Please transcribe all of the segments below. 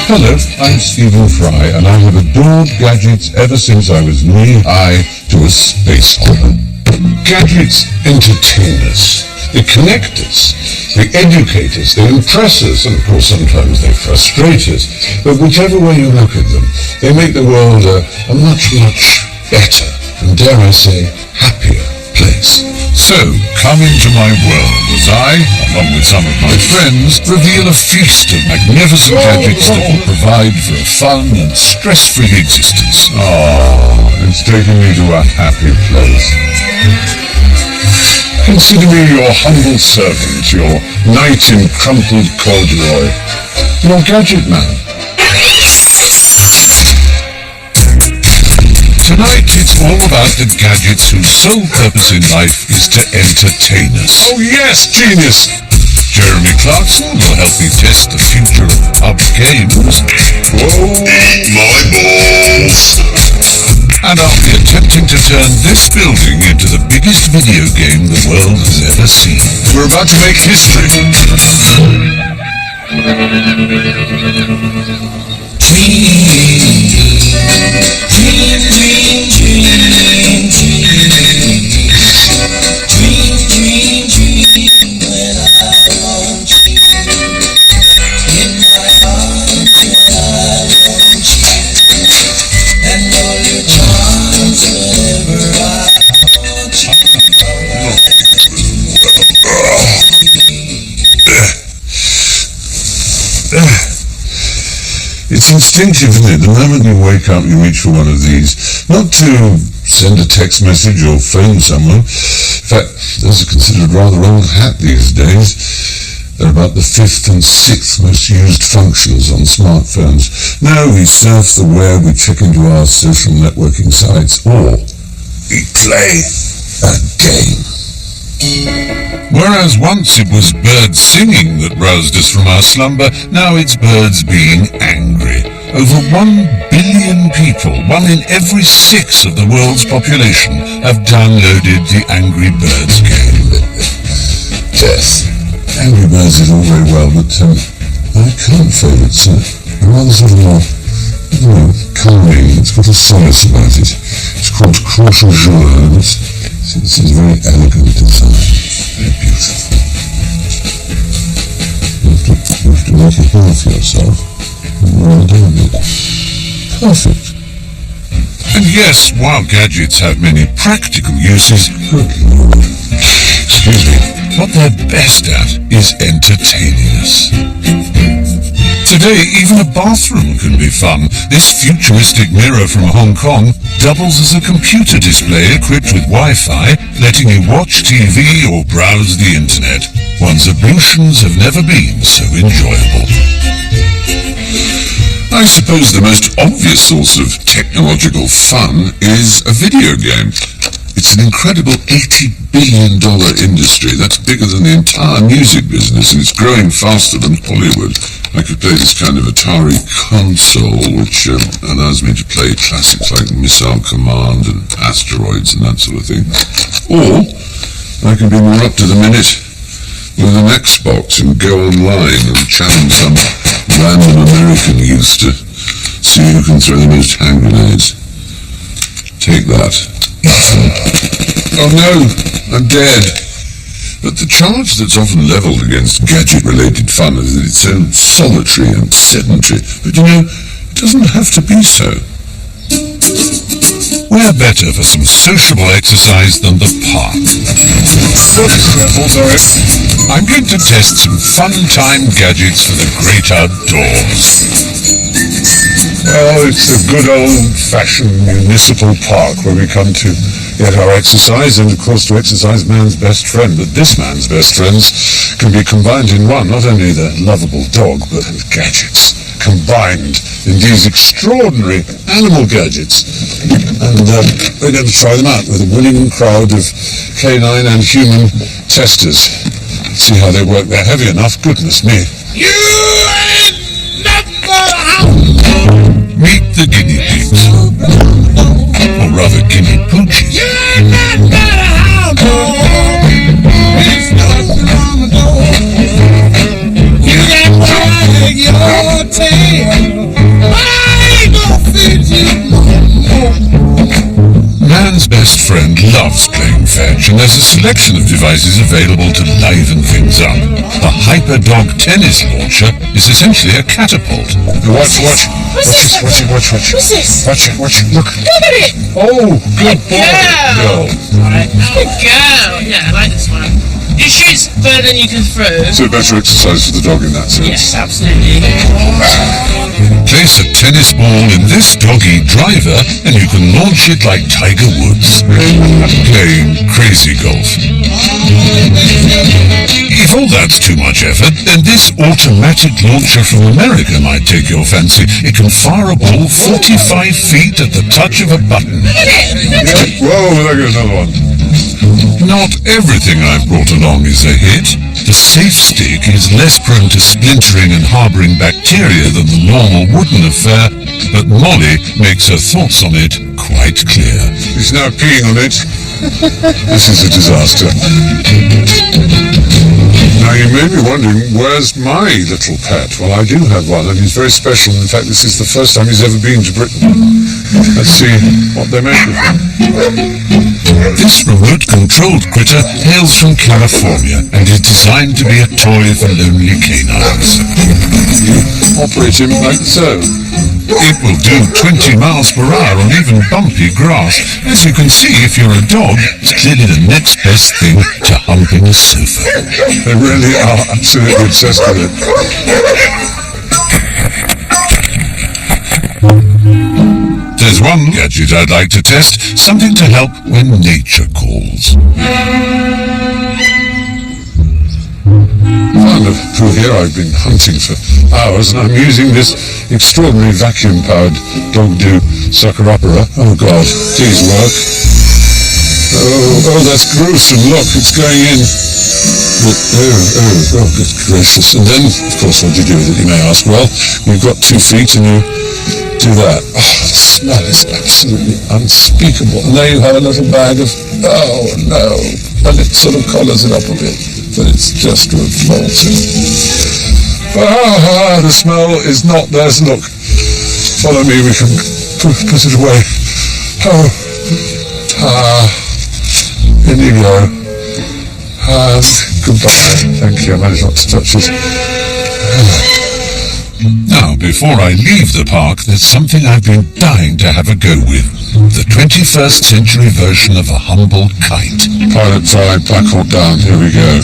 Hello, I'm Stephen Fry, and I have adored gadgets ever since I was knee-high to a space opera. Gadgets entertain us. They connect us. They educate us. They impress us. And of course, sometimes they frustrate us. But whichever way you look at them, they make the world a much, much better, and dare I say, happier place. So, come into my world as I, along with some of my friends, reveal a feast of magnificent gadgets that will provide for a fun and stress-free existence. It's taking me to a happy place. Consider me your humble servant, your knight in crumpled corduroy, your gadget man. Tonight, it's all about the gadgets whose sole purpose in life is to entertain us. Oh yes, genius! Jeremy Clarkson will help me test the future of pub games. Whoa, my balls! And I'll be attempting to turn this building into the biggest video game the world has ever seen. We're about to make history. It's instinctive, isn't it? The moment you wake up, you reach for one of these. Not to send a text message or phone someone. In fact, those are considered rather old hat these days. They're about the 5th and 6th most used functions on smartphones. Now we surf the web, we check into our social networking sites, or we play a game. Whereas once it was birds singing that roused us from our slumber, now it's birds being angry. Over 1 billion people, 1 in every 6 of the world's population, have downloaded the Angry Birds game. Yes, Angry Birds is all very well, but my current favourite's a rather sort of more, I don't know, calming. It's got a solace about it. It's called Crochet Jour, and it's a very elegant design. Very beautiful. You have to make a hill for yourself and roll down it. Perfect. And yes, while gadgets have many practical uses, excuse me, what they're best at is entertaining us. Today, even a bathroom can be fun. This futuristic mirror from Hong Kong doubles as a computer display equipped with Wi-Fi, letting you watch TV or browse the internet. One's ablutions have never been so enjoyable. I suppose the most obvious source of technological fun is a video game. It's an incredible $80 billion industry. That's bigger than the entire music business, and it's growing faster than Hollywood. I could play this kind of Atari console, which allows me to play classics like Missile Command and Asteroids and that sort of thing. Or I can be more up to the minute with an Xbox and go online and challenge some random American youth to see who can throw the most hand grenades. Take that. Oh no, I'm dead. But the charge that's often levelled against gadget-related fun is that it's so solitary and sedentary. But you know, it doesn't have to be so. Where better for some sociable exercise than the park? I'm going to test some fun-time gadgets for the great outdoors. Well, it's the good old-fashioned municipal park where we come to get our exercise and, of course, to exercise man's best friend. But this man's best friends can be combined in one, not only the lovable dog, but gadgets combined in these extraordinary animal gadgets. And we're going to try them out with a willing crowd of canine and human testers. See how they work. They're heavy enough, goodness me. You ain't nothing but a hound. Meet the guinea pigs. Or rather, guinea pooches. You ain't nothing but a hound. It's nothing on the door. You can wag your tail. best friend loves playing fetch, and there's a selection of devices available to liven things up. A Hyperdog tennis launcher is essentially a catapult. Watch. What's this? Watch it. What's this? Watch it. Look. Look at it! Oh, good boy. Girl. Right. Good girl. Yeah, I like this one. It shoots further than you can throw. So better exercise for the dog in that sense. Yes, absolutely. Place a tennis ball in this doggy driver and you can launch it like Tiger Woods, playing crazy golf. If all that's too much effort, then this automatic launcher from America might take your fancy. It can fire a ball 45 feet at the touch of a button. Whoa, there goes another one. Not everything I've brought along is a hit. The safe stick is less prone to splintering and harbouring bacteria than the normal wooden affair, but Molly makes her thoughts on it quite clear. He's now peeing on it. This is a disaster. Now you may be wondering, where's my little pet? Well, I do have one, and he's very special. In fact, this is the first time he's ever been to Britain. Let's see what they make of him. This remote-controlled critter hails from California and is designed to be a toy for lonely canines. Operate him like so. It will do 20 miles per hour on even bumpy grass. As you can see, if you're a dog, it's clearly the next best thing to humping a sofa. They really are absolutely obsessed with it. There's one gadget I'd like to test, something to help when nature calls. Through here I've been hunting for hours, and I'm using this extraordinary vacuum-powered dog-do sucker-upperer. Oh God, please work. Oh, that's gruesome. Look, it's going in. Oh, good gracious. And then, of course, what do you do with it, you may ask? Well, you've got 2 feet and you do that. Oh, the smell is absolutely unspeakable. And there you have a little bag of, oh no, and it sort of collars it up a bit, but it's just revolting. Ah, the smell is not there. Look, follow me, we can put it away. Oh, in you go. And goodbye. Thank you, I managed not to touch it. Now, before I leave the park, there's something I've been dying to have a go with. The 21st century version of a humble kite. Pilot side, Black Hawk down, here we go.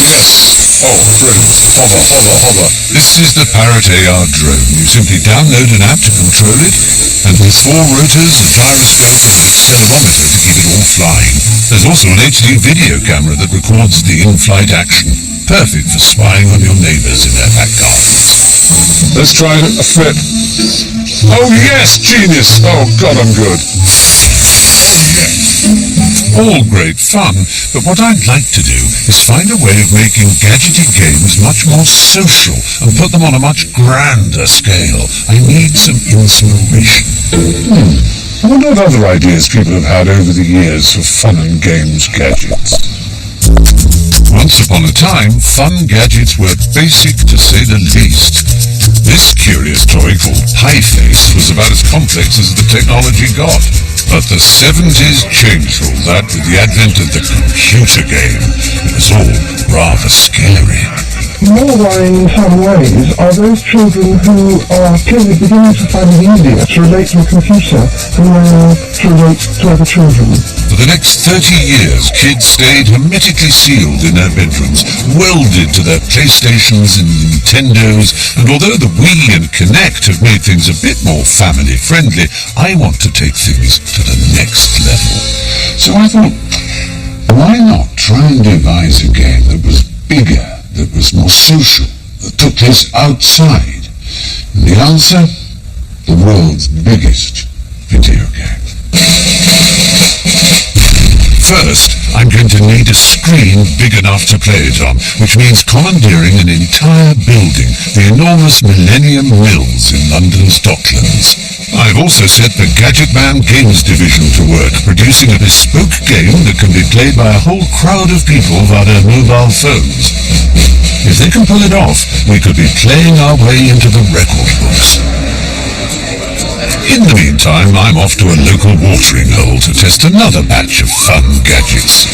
Yes! Oh, brilliant. Hover. This is the Parrot AR drone. You simply download an app to control it, and with 4 rotors, a gyroscope, and an accelerometer to keep it all flying. There's also an HD video camera that records the in-flight action. Perfect for spying on your neighbours in their back gardens. Let's try a flip. Oh yes, genius! Oh God, I'm good. All great fun, but what I'd like to do is find a way of making gadgety games much more social and put them on a much grander scale. I need some inspiration. I wonder what other ideas people have had over the years for fun and games gadgets. Once upon a time, fun gadgets were basic to say the least. This curious toy called Pie Face was about as complex as the technology got. But the 70s changed all that with the advent of the computer game. It was all rather scary. More worrying in some ways are those children who are clearly beginning to find it easier to relate to a computer than to relate to other children. For the next 30 years, kids stayed hermetically sealed in their bedrooms, welded to their PlayStations and Nintendos, and although the Wii and Kinect have made things a bit more family-friendly, I want to take things to the next level. So I thought, why not try and devise a game that was bigger, that was more social, that took place outside? And the answer? The world's biggest video game. First, I'm going to need a screen big enough to play it on, which means commandeering an entire building, the enormous Millennium Mills in London's Docklands. I've also set the Gadget Man Games division to work, producing a bespoke game that can be played by a whole crowd of people via their mobile phones. If they can pull it off, we could be playing our way into the record books. In the meantime, I'm off to a local watering hole to test another batch of fun gadgets.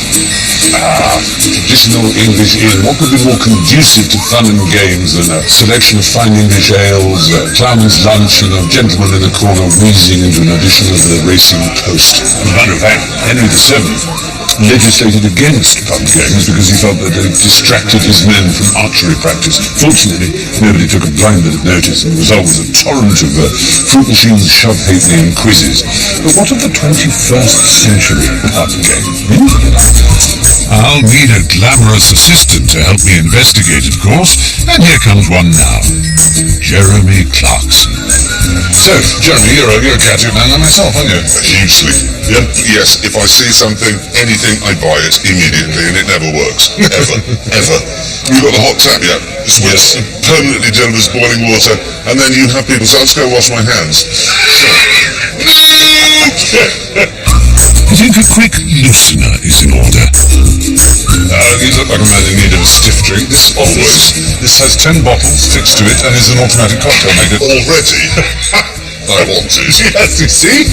Traditional English inn. What could be more conducive to fun and games than a selection of fine English ales, a clown's lunch, and a gentleman in a corner wheezing into an edition of the Racing Post? As a matter of fact, Henry VII legislated against pub games because he felt that they distracted his men from archery practice. Fortunately, nobody took a blind bit of notice, and the result was a torrent of fruit machines, shove-halfpenny, and quizzes. But what of the 21st century pub game? I'll need a glamorous assistant to help me investigate, of course, and here comes one now. Jeremy Clarkson. So, Jeremy, you're a gadget man like myself, aren't you? Hugely. Yeah. Yes, if I see something, anything, I buy it immediately, and it never works. Ever. Ever. You've got the hot tap, yeah? Just permanently delivers boiling water, and then you have people say, I'll just go wash my hands. I think a quick loosener is in order. You look like a man in need of a stiff drink. This has 10 bottles fixed to it and is an automatic cocktail maker. Already? I want it. Yes, you see?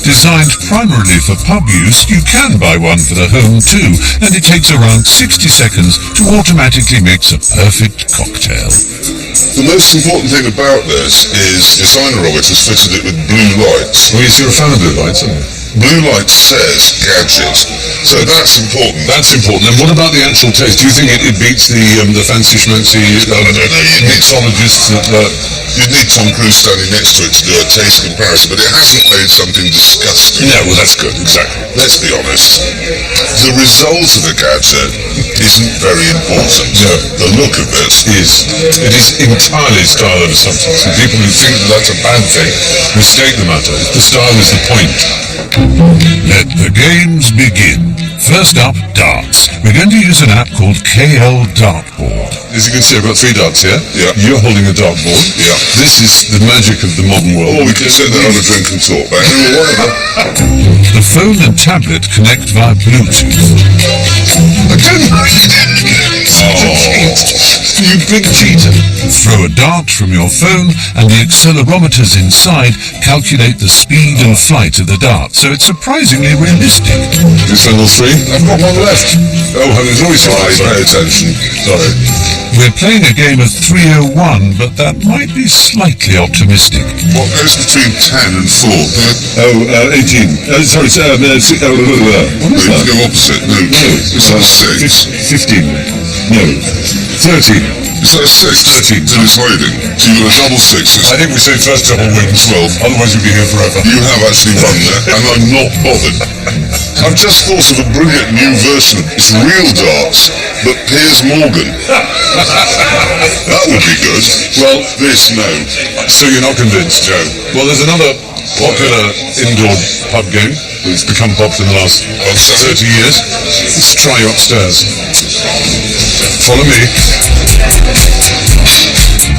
Designed primarily for pub use, you can buy one for the home too, and it takes around 60 seconds to automatically mix a perfect cocktail. The most important thing about this is the designer of it has fitted it with blue lights. Well, you're a fan of blue lights, aren't you? Blue light says Gadget, so that's important. That's important. And what about the actual taste? Do you think it beats the fancy schmancy mixologists that... You'd need Tom Cruise standing next to it to do a taste comparison, but it hasn't made something disgusting. No, well, that's good, exactly. Let's be honest. The result of the Gadget isn't very important. No. The look of it is. It is entirely style over substance. And people who think that that's a bad thing mistake the matter. The style is the point. Let the games begin. First up, darts. We're going to use an app called KL Dartboard. As you can see, I've got 3 darts here. Yeah. You're holding a dartboard. Yeah. This is the magic of the modern world. Or we can sit there, have a drink and talk back. The phone and tablet connect via Bluetooth. You big cheater. Throw a dart from your phone and the accelerometers inside calculate the speed and flight of the dart, so it's surprisingly realistic. You send all 3? I've got one left. Oh, there's always 5. Pay attention. Sorry. We're playing a game of 301, but that might be slightly optimistic. What goes between 10 and 4? Oh, 18. Sorry, what is You that? go opposite. No, it's a 6. 15. No. 13. Is that a 6? 13. So it's hiding. So you've got a double 6. I think we say first double wins. Well, otherwise you'll be here forever. You have actually won there, and I'm not bothered. I've just thought of a brilliant new version. It's real darts, but Piers Morgan. That would be good. Well, This, no. so you're not convinced, Joe? Well, there's another popular indoor pub game that's become popular in the last 30 years. Let's try you upstairs. Follow me.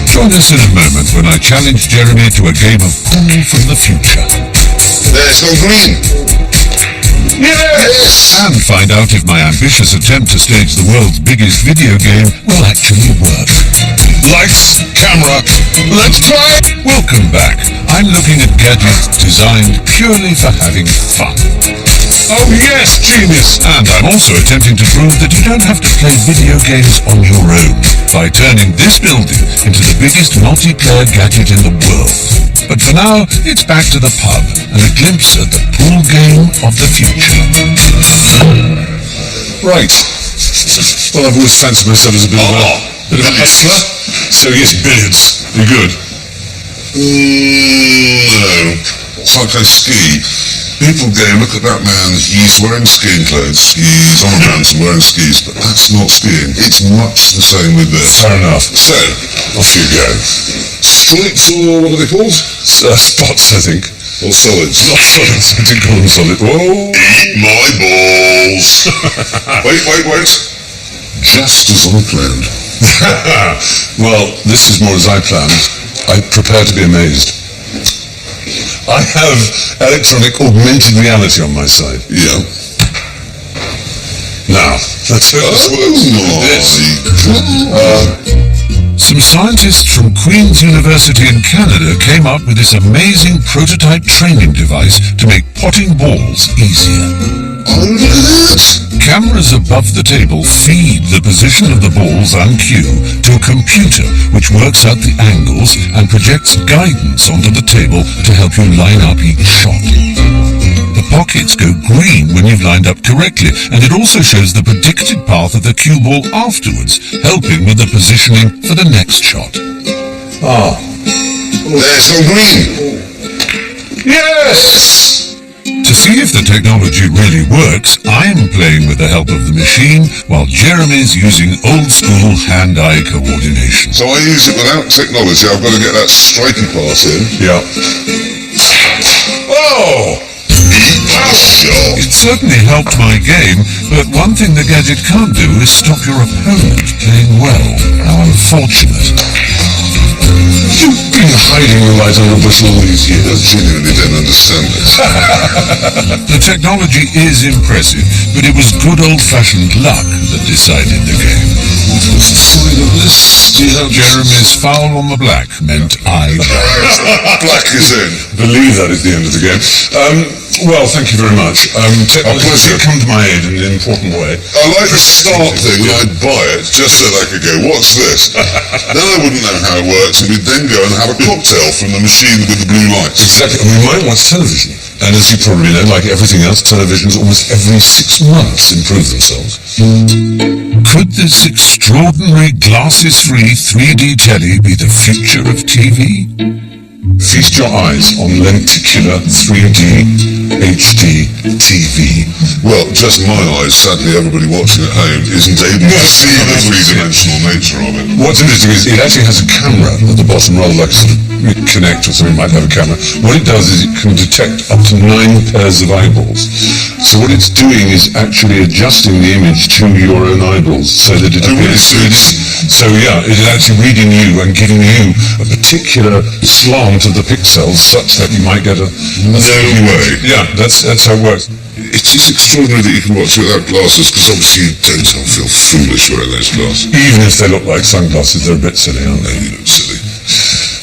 Join us in a moment when I challenge Jeremy to a game of pool from the future. There, it's gone green. Yes! And find out if my ambitious attempt to stage the world's biggest video game will actually work. Lights, camera, let's try! Welcome back. I'm looking at gadgets designed purely for having fun. Oh yes, genius! And I'm also attempting to prove that you don't have to play video games on your own by turning this building into the biggest multiplayer gadget in the world. But for now, it's back to the pub and a glimpse at the pool game of the future. Right. Well, I've always fancied myself as a bit of a hustler. So yes, billiards. You're good. No. It's like I ski. People go, look at that man, he's wearing skiing clothes, he's on a mountain wearing skis, but that's not skiing. It's much the same with this. Fair enough. So, off you go. Stripes, or what are they called? Spots, I think. Or solids? Not solids. I didn't call them solid. Whoa! Eat my balls! Wait. Just as I planned. Well, this is more as I planned. I prepare to be amazed. I have electronic augmented reality on my side. Yeah. Now, let's hope this works. Oh, Some Some scientists from Queen's University in Canada came up with this amazing prototype training device to make potting balls easier. Oh, look at that! Cameras above the table feed the position of the balls on cue to a computer which works out the angles and projects guidance onto the table to help you line up each shot. The pockets go green when you've lined up correctly, and it also shows the predicted path of the cue ball afterwards, helping with the positioning for the next shot. Ah. There's some green! Yes! To see if the technology really works, I'm playing with the help of the machine, while Jeremy's using old-school hand-eye coordination. So I use it without technology. I've got to get that striking pass in. Yeah. Oh! Sure. It certainly helped my game, but one thing the Gadget can't do is stop your opponent playing well. How unfortunate. You've been hiding right under a bushel all these years. I genuinely don't understand this. The technology is impressive, but it was good old-fashioned luck that decided the game. What's the sign of this? Do you have Jeremy's foul on the black meant I. Black is in. believe that is the end of the game? Well, thank you very much. Technology pleasure. come to my aid in an important way. I like the start thing. I'd buy it just so that I could go, what's this? Then I wouldn't know how it works, and we'd then go and have a cocktail from the machine with the blue lights. Exactly. And we might watch television. And as you probably know, like everything else, televisions almost every 6 months improve themselves. Could this extraordinary glasses-free 3D telly be the future of TV? Feast your eyes on lenticular 3D HD TV. Well, just my eyes. Sadly, everybody watching at home isn't able to see the three-dimensional nature of it. What's interesting is it actually has a camera at the bottom, rather like sort of Connect or something might have a camera. What it does is it can detect up to 9 pairs of eyeballs. So what it's doing is actually adjusting the image to your own eyeballs so that it appears 3D. So yeah, it is actually reading you and giving you a particular slant of the pixels such that you might get a... No way. Yeah, that's how it works. It is extraordinary that you can watch without glasses, because obviously you don't feel foolish wearing those glasses. Even if they look like sunglasses, they're a bit silly, aren't they? You look silly.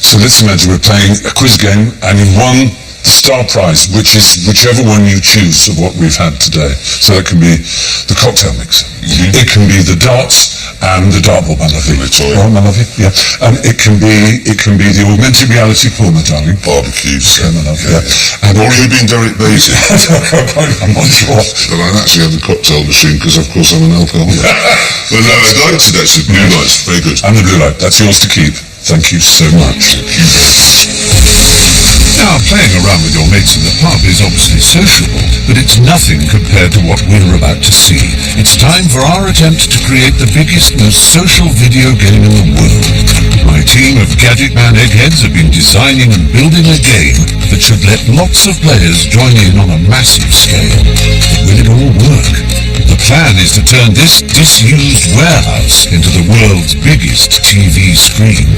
So let's imagine we're playing a quiz game and you've won the star prize, which is whichever one you choose of what we've had today. So it can be the cocktail mix. It can be the darts and the dartboard, my lovely. Oh, my lovely, yeah. And it can be the augmented reality pool, my darling. Barbecues. Yeah, my love, yeah. And Or you've been Derek Beatty. I'm not sure. But I actually have the cocktail machine, because of course I'm an alcoholic. But no, I liked it actually. Blue lights, very good. And the blue light, that's yours to keep. Thank you so much. Now, playing around with your mates in the pub is obviously sociable, but it's nothing compared to what we're about to see. It's time for our attempt to create the biggest, most social video game in the world. My team of Gadget Man eggheads have been designing and building a game that should let lots of players join in on a massive scale. But will it all work? The plan is to turn this disused warehouse into the world's biggest TV screen.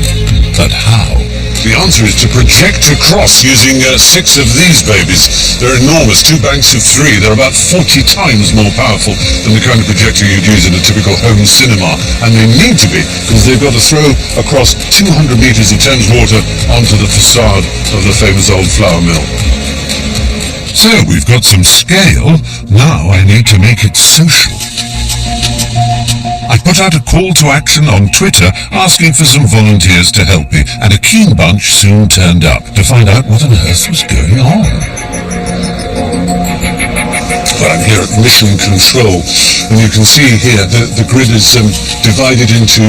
But how? The answer is to project across using 6 of these babies. They're enormous, 2 banks of 3. They're about 40 times more powerful than the kind of projector you'd use in a typical home cinema. And they need to be, because they've got to throw across 200 meters of Thames water onto the facade of the famous old flour mill. So we've got some scale, now I need to make it social. I put out a call to action on Twitter asking for some volunteers to help me, and a keen bunch soon turned up to find out what on earth was going on. Well, I'm here at Mission Control, and you can see here the grid is divided into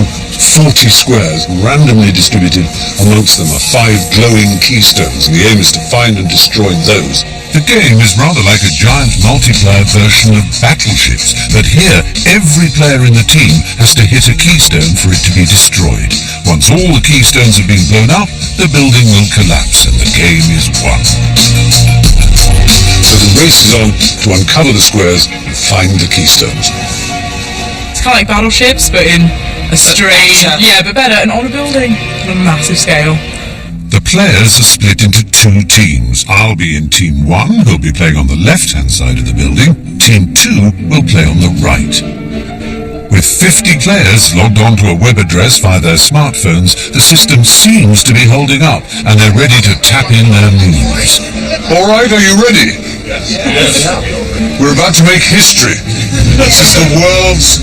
40 squares, randomly distributed. Amongst them are 5 glowing keystones, and the aim is to find and destroy those. The game is rather like a giant multiplayer version of Battleships, but here every player in the team has to hit a keystone for it to be destroyed. Once all the keystones have been blown up, the building will collapse and the game is won. So the race is on to uncover the squares and find the keystones. It's kind of like Battleships, but in a strange... Yeah, but better, and on a building on a massive scale. The players are split into 2 teams. I'll be in Team 1, who'll be playing on the left-hand side of the building. Team 2 will play on the right. With 50 players logged onto a web address via their smartphones, the system seems to be holding up, and they're ready to tap in their moves. All right, are you ready? Yes. We're about to make history. This is the world's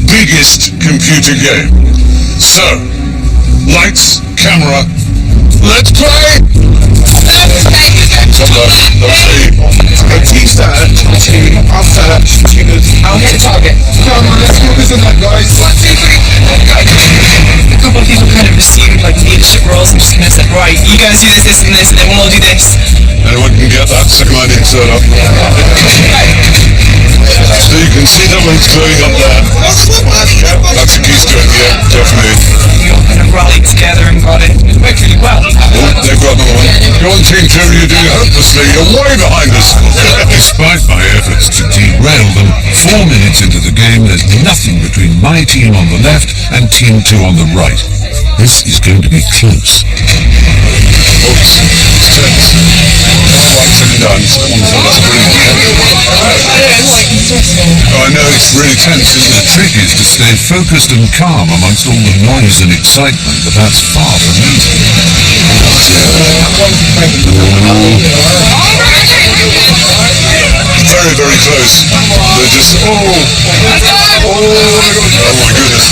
biggest computer game. So, lights, camera, let's play! Batista after I'll hit target. Come on, let's focus on that, guys. 1, 2, 3. A couple of people kind of assumed like leadership roles and just kind of said, right, you guys do this, this, and this, and then we'll all do this. Anyone can get that second line insert up. So you can see that one's going up there. Yeah, that's a keystroke, yeah, definitely. We all kind of rallied together and got it. It worked really well. Oh, they've got another one. Go on, Team 2, you're doing hopelessly. You're way behind us. Despite my efforts to derail them, 4 minutes into the game, there's nothing between my team on the left and Team 2 on the right. This is going to be close. Oops, it's tense. Once and done. That's brilliant. Oh, I know, it's really tense. The trick is to stay focused and calm amongst all the noise and excitement, but that's far from easy. Very, very close. They're just, oh my goodness,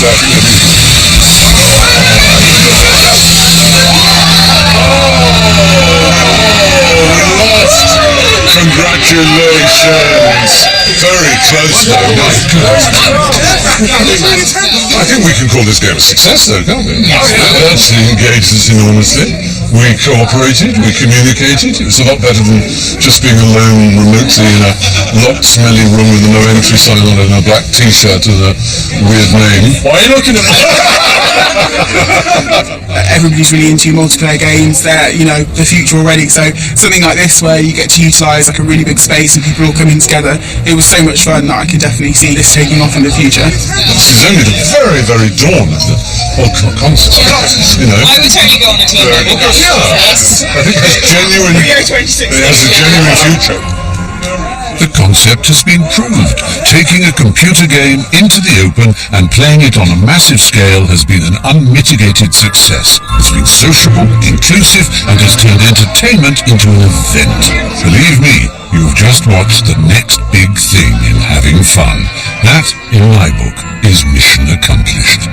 Congratulations! Very close though, my goodness. I think we can call this game a success though, can't we? It actually engaged us enormously. We cooperated, we communicated. It was a lot better than just being alone remotely in a locked, smelly room with a no entry sign on and a black t-shirt with a weird name. Why are you looking at me? Everybody's really into multiplayer games. They're, you know, the future already. So something like this where you get to utilise like a really big space and people all coming together, it was so much fun that I could definitely see this taking off in the future. This is only the very, very dawn of the whole concept. You know. I would totally go on a team level. Yeah, I think it has a genuine future. The concept has been proved. Taking a computer game into the open and playing it on a massive scale has been an unmitigated success. It's been sociable, inclusive, and has turned entertainment into an event. Believe me, you've just watched the next big thing in having fun. That, in my book, is mission accomplished.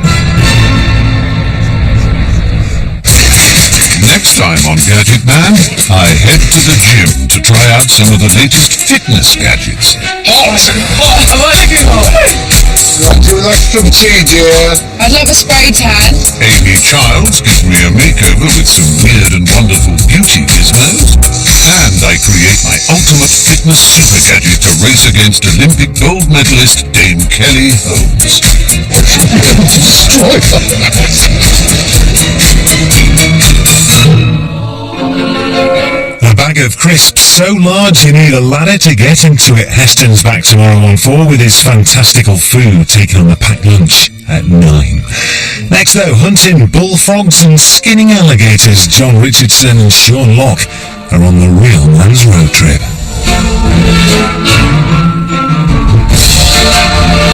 Next time on Gadget Man, I head to the gym to try out some of the latest fitness gadgets. Would you like some tea, dear? I'd love a spray tan. Amy Childs gives me a makeover with some weird and wonderful beauty gizmos. And I create my ultimate fitness super gadget to race against Olympic gold medalist Dame Kelly Holmes. Destroy them. A bag of crisps so large you need a ladder to get into it. Heston's back tomorrow on 4 with his fantastical food taken on the packed lunch at 9. Next though, hunting bullfrogs and skinning alligators. John Richardson and Sean Locke are on the Real Man's Road Trip.